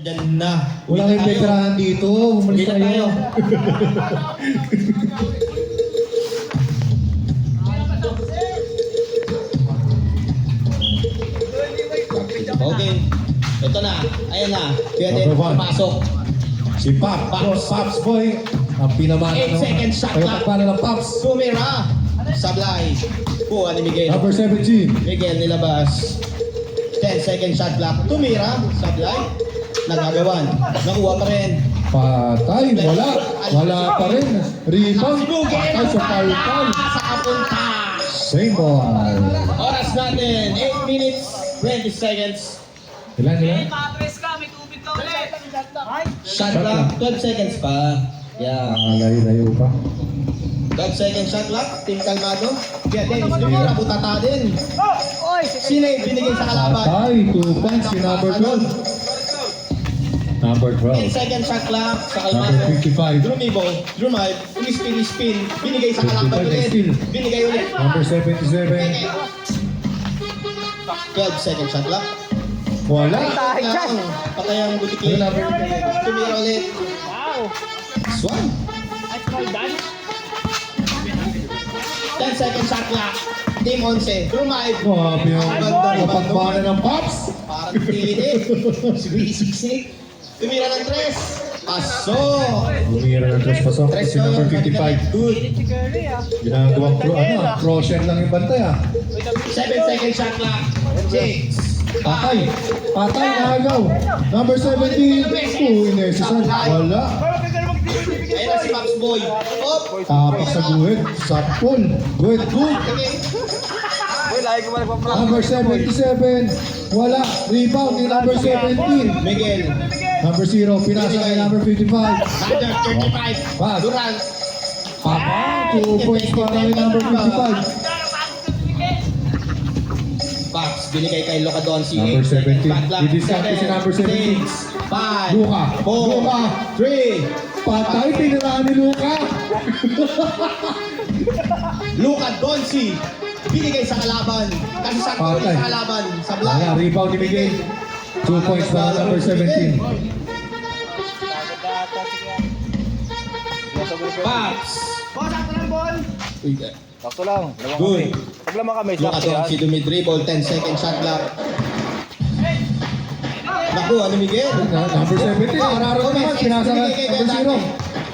Diyan na. Wala kayong veteran dito. Umalis Dito tayo. Okay. Ito na. Ayan na. Kaya din, Number one. pumasok. Si Pops Boy. Ang pinamana 8 seconds shot clock. Pagpapala ng Pops. Tumira. Sablay. Kuha ni Miguel. Number 17. Miguel nilabas. 10 second shot clock. Tumira. Sablay. Nagagawan. Nakuha pa rin. Patay. Wala. Wala pa rin. Rebound. Patay sa foul. Sa kapunta. Same ball. Oras natin. 8 minutes, 20 seconds. Ilan? Patres ka, may tubig ka ulit. Shot clock. 12 seconds pa. Yeah. Layo pa. 12 seconds shot clock. Team kalmado. Kaya Dennis Lumira. Butata din. Sino yung binigay sa kalaban? Patay. 2 points. Si number 12. Number 10 12. second shot clock sa Number kalmado. 55. Drumibo, Drumive, umispin, binigay sa kalaban 55 ulit. still. Binigay ulit. Number 77. 12 second shot clock. Wala. Patay ang Ano butiki. number? Tumira ulit. Wow. Swan. That's well done. 10 second shot clock. Team 11. Drumive. Grabe yung kapagmana ng Pops. Parang pinili. Sumisik. Tumira ng 3. Pasok. Bumira ng tres pasok. Si number 55. Good. Si Curry ah. Ginagawang crochet lang yung bantay ah. 7 second shot clock. 6. Patay. Patay na agaw. Number 17. Necessary. Wala. Ayun na si Pops Boy. Op. Tapak sa guhit. Sapol. Guhit. Good. Number 77. Wala. Rebound ni number 17. Miguel. Number 0. Pinasa kay number 55. Number 35. Pass. Durant. Papa. 2 points para kay number 55. Box, binigay kay Luka Doncic. Number 17. Backlock. I-discount si number 17. 5, Luka. 4, Luka. 3. Patay. Piniraan ni Luka. Luka Doncic. Binigay sa kalaban. Kasi sakto Patay. sa kalaban. Sa Wala. black. Rebound ni Miguel. 2 points para number 17. Box. Sakto lang. Dalawang Good. kami. Pag lamang kami, Luka sakto yan. Doncic dumidribble. 10 second shot clock. Nakuha ni Miguel. Number 17. Araro naman. Pinasa kay number 0.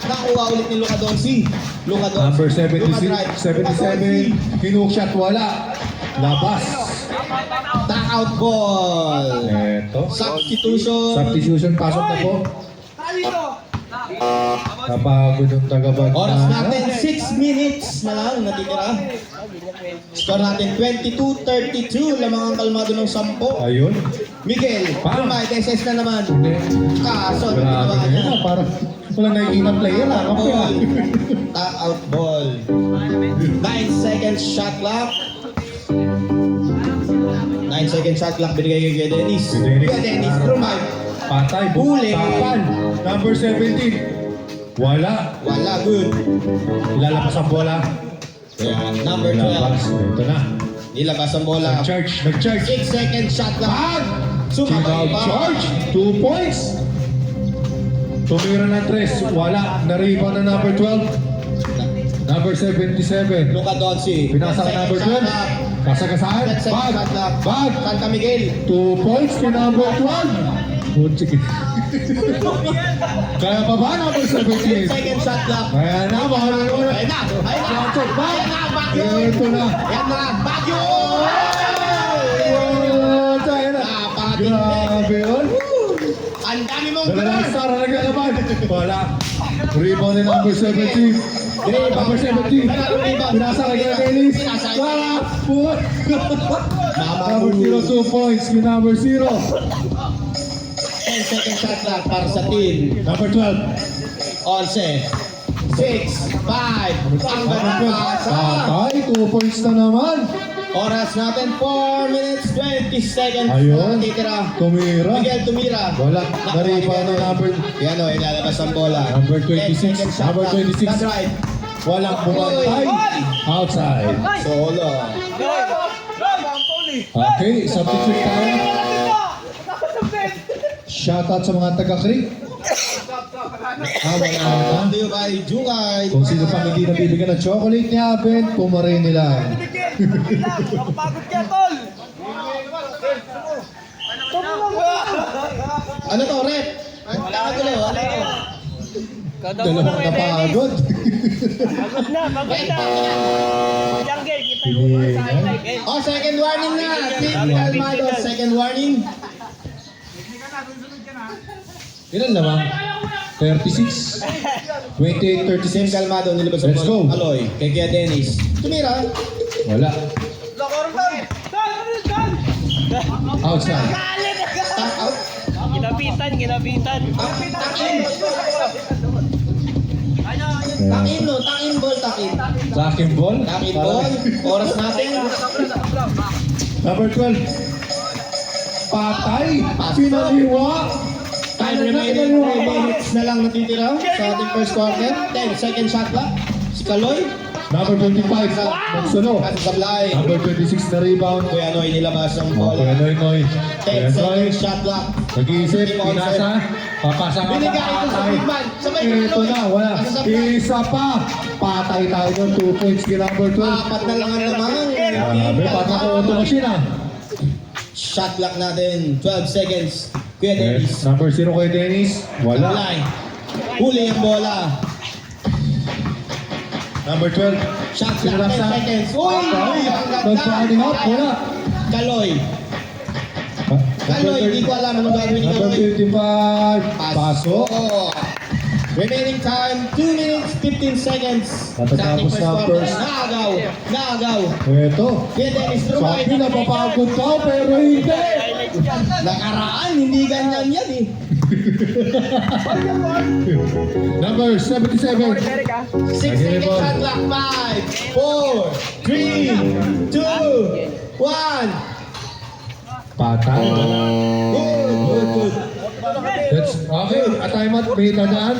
Nakuha ulit ni Luka Doncic. Luka Doncic. Number Luka 76, drive. 77, hinook shot, wala. Labas. Back out ball. Eto. Substitution. Substitution, pasok na po. Napagod yung tagabag Oras natin, 6 minutes na lang natitira. Score natin, 22-32. Lamang ang kalmado ng 10. Ayun. Miguel, Bam! Rumay, SS na naman. Hindi. Kaso, ano Grabe ginawa na niya? yun. Parang walang nakikita player ah. Kape ah. Ball. Back out ball. 9 seconds shot clock. 9 seconds shot clock binigay kay Dennis. Si Dennis. Kay Dennis, Rumay. Patay. Huli. Sapan. Number 17. Wala. Wala, good. Lalapas ang bola. Ayan, number Lalapas. 12. Ito na. Nilabas ang bola. Nag-charge. Nag-charge. 6 seconds shot clock. Sumabay pa. Charge. 2 points. Tumira ng 3. Wala. Na-rebound na number 12. Number 77. Luka Doncic. Pinasa ka number 12. Kasagasaan. 10 seconds Bag. shot clock. Bag. Santa Miguel. 2 points to number 12. Putsik. Kaya pa ba number 10 17? seconds shot clock. Kaya na, baka na naman. Ayan na. Ayan na. Check back. Ayan na. Bagyo. Ito na. Ayan na. Bagyo. Ayan na. Napakatindi. Grabe yun. Ang dami mong Dalawang gano'n. star na naglalaban. Wala. Rebound ni number 17. Number 17. Pinasa kay Dennis. Wala. Number 0, 2 points. Kay number 0. 10 seconds shot clock para sa team. Number 12. 11. 6, 5, ang Number 12. pasa. Patay. 2 points na naman. Oras natin, 4 minutes, 20 seconds Ayun. na natitira. Tumira. Miguel tumira. Wala. Nariba na number. Yan o, ilalabas ang bola. Number 10 26. seconds shot Number clock. 26. That's right. Walang bumantay. Outside. Solo. Okay, substitute tayo. Shoutout sa mga taga-Creek. Wala na. Brought to you by Jungay. Kung sino pa hindi nabibigyan ng chocolate ni Aben, pumarin nila. Nakapagod ka, tol! Ano to, rep? Ano to? Dalawang napagod. Pagod na, pagod na! Jungle, kita yung mga sa highlight. Oh, second warning na. Team Calmado, second warning. Ilan naman? 36. 28, Team 36. Calmado, nilabas sa Let's go. Aloy, kay Kuya Dennis. Tumira. Wala. Outside. Tap out. Ginapitan, ginapitan. Takin. Takin, no? Takin ball, takin. Tracking ball. Takin ball. Oras natin. Number 12. Patay. Pinaliwa. Time remaining 3 minutes na lang natitira sa ating first quarter. 10 second shot clock. Si Kaloy. Number 25. Nagsuno. At Sablay. Number 26 na rebound. Kuya Noy nilabas ang ball. Okay, Noy. 10 Noy. second shot clock. Nag-iisip, pinasa, papasa ka Binigay ito sa patay. big man. Sabay ka, Ito Noy. na, wala. Nasa supply. Isa pa. Patay tayo ng 2 points kay number 12. Apat na lang ang lamang. May patang-auto machine ah. Shot clock natin. 12 seconds. Kuya Yes, Dennis. number 0 kay Dennis. Wala. Sablay. Huli ang bola. Number 12. Shot clock. Sino lang 10 sa? seconds. Uy! Ang Nag-padding up. Wala. Kaloy. Number Kaloy, hindi ko alam anong gagawin ni Number Kaloy. 55. Paso. Remaining time, 2 minutes, 15 seconds. Matatapos Sa ating na quarter. first. Naagaw. Ito. Kuya Dennis, Sabi Rumay. na papagod ka pero hindi. Nakaraan, hindi ganyan yan eh. Number 77. 6 Again, seconds ball. shot clock. 5, 4, 3, 2, 1. Patay. Good. That's okay. At time out, may tandaan.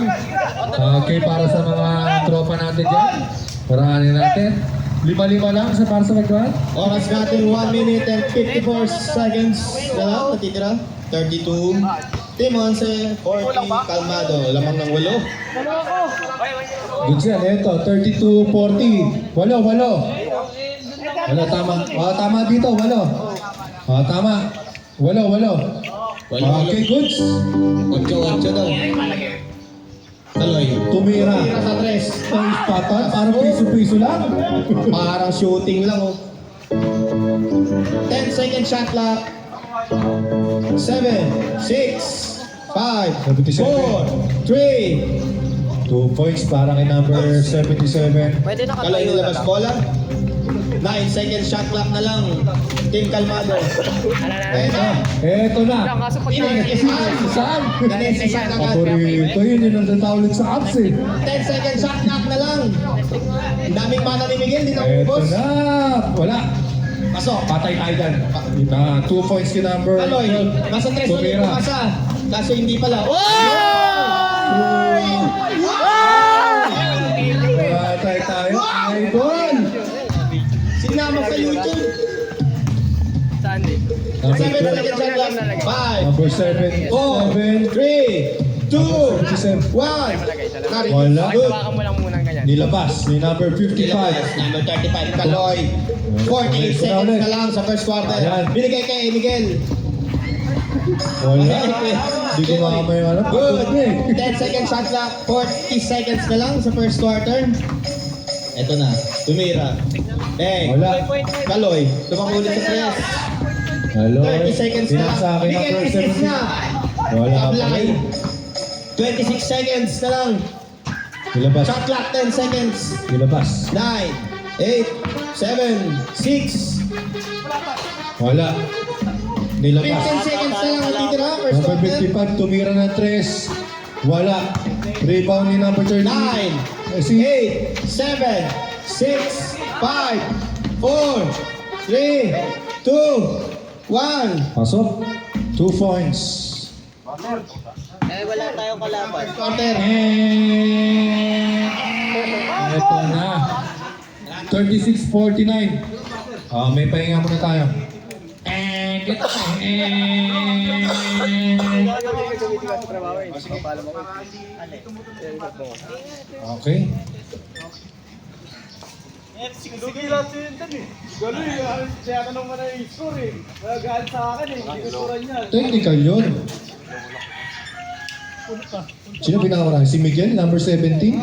Okay, para sa mga tropa natin dyan. Parahanin natin. 5-5 lang sa para sa magkawan. Oras natin 1 minute and 54 seconds na lang natitira. 32. Team Once, 40, Calmado. Lamang ng 8. Good siya. Ito, 32-40. Walo. Walo, tama. Tama dito. Walo. Tama. Walo. Okay, goods. 8 daw. Kaloy. Tumira. Tumira sa 3. Ay, patan. Parang piso-piso lang. Parang shooting lang oh. 10 second shot clock. 7, 6, 5, 4, 3. 2 points para kay number 77. Pwede na Kaloy nilabas bola. 9 second shot clock na lang. Team Calmado. Eto na. Kaso pag Saan? Ganesisan agad. Paborito yun. Yun ang tatawag sa apps eh. 10 second shot clock na lang. Ang daming mana ni Miguel, di na Eto ubos. na. Wala. Pasok. Patay tayo dyan. 2 points kay number. Kaloy, nasa 3 ulit Tumira. pumasa. Kaso hindi pala. Patay tayo. Idol. Sinama sa YouTube. Sunday. 7 Number 12. second shot clock. 5, Number 7. 4, 3, 2, 1. Wala. Good. Hawakan mo lang muna ganyan. Nilabas ni number 55. Number 35, Kaloy. 48 seconds na lang sa first quarter. Ayan. Binigay kay Miguel. Wala. Hindi ko makamay alam. Good. 10 seconds shot clock. 40 seconds na lang sa first quarter. Eto na. Tumira. Wala. Kaloy. Lumakulit sa press. Hello. 30 seconds na lang. Sa akin Miguel, number assist 70. na. Wala ka pa Sablay. rin. 26 seconds na lang. Nilabas. Shot clock 10 seconds. Nilabas. 9, 8, 7, 6. Wala. Nilabas. 15 seconds na lang natitira. First Number quarter. 55, tumira ng 3. Wala. Rebound ni number 30. 9, Si 8, 7, 6, 5, 4, 3, 2, 1. Pasok. 2 points. Wala tayong kalaban. Quarter. Ito na. 36-49. May pahinga muna tayo. Get. Okay. Sige lang siya yun eh. Gano'n yun. Siya ka naman na i-score eh. Nagagalit sa akin eh. Hindi ko scorean yan. Technical yun. Sino pinakamarami? Si Miguel, number 17? Tangin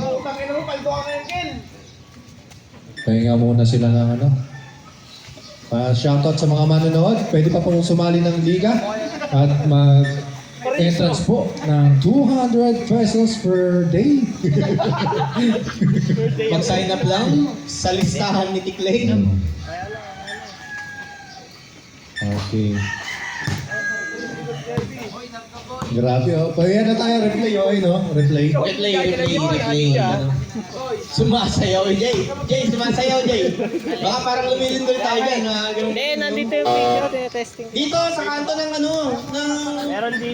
mo, paldo ka ngayon, Ken. Pahinga muna sila ng ano. Shoutout sa mga manonood. Pwede pa pong sumali ng liga at mag-entrance po ng 200 pesos per day. Mag-sign up lang sa listahan ni Tiklay. Okay. Grabe oh. Pahinga na tayo. Replay oh. No? Replay. Replay. Ano. Sumasayaw, Jay. Jay, sumasayaw, Jay. Baka parang lumilindol tayo dyan. Hindi, nandito yung video. Testing. Dito, sa kanto ng ano, ng... Meron dito.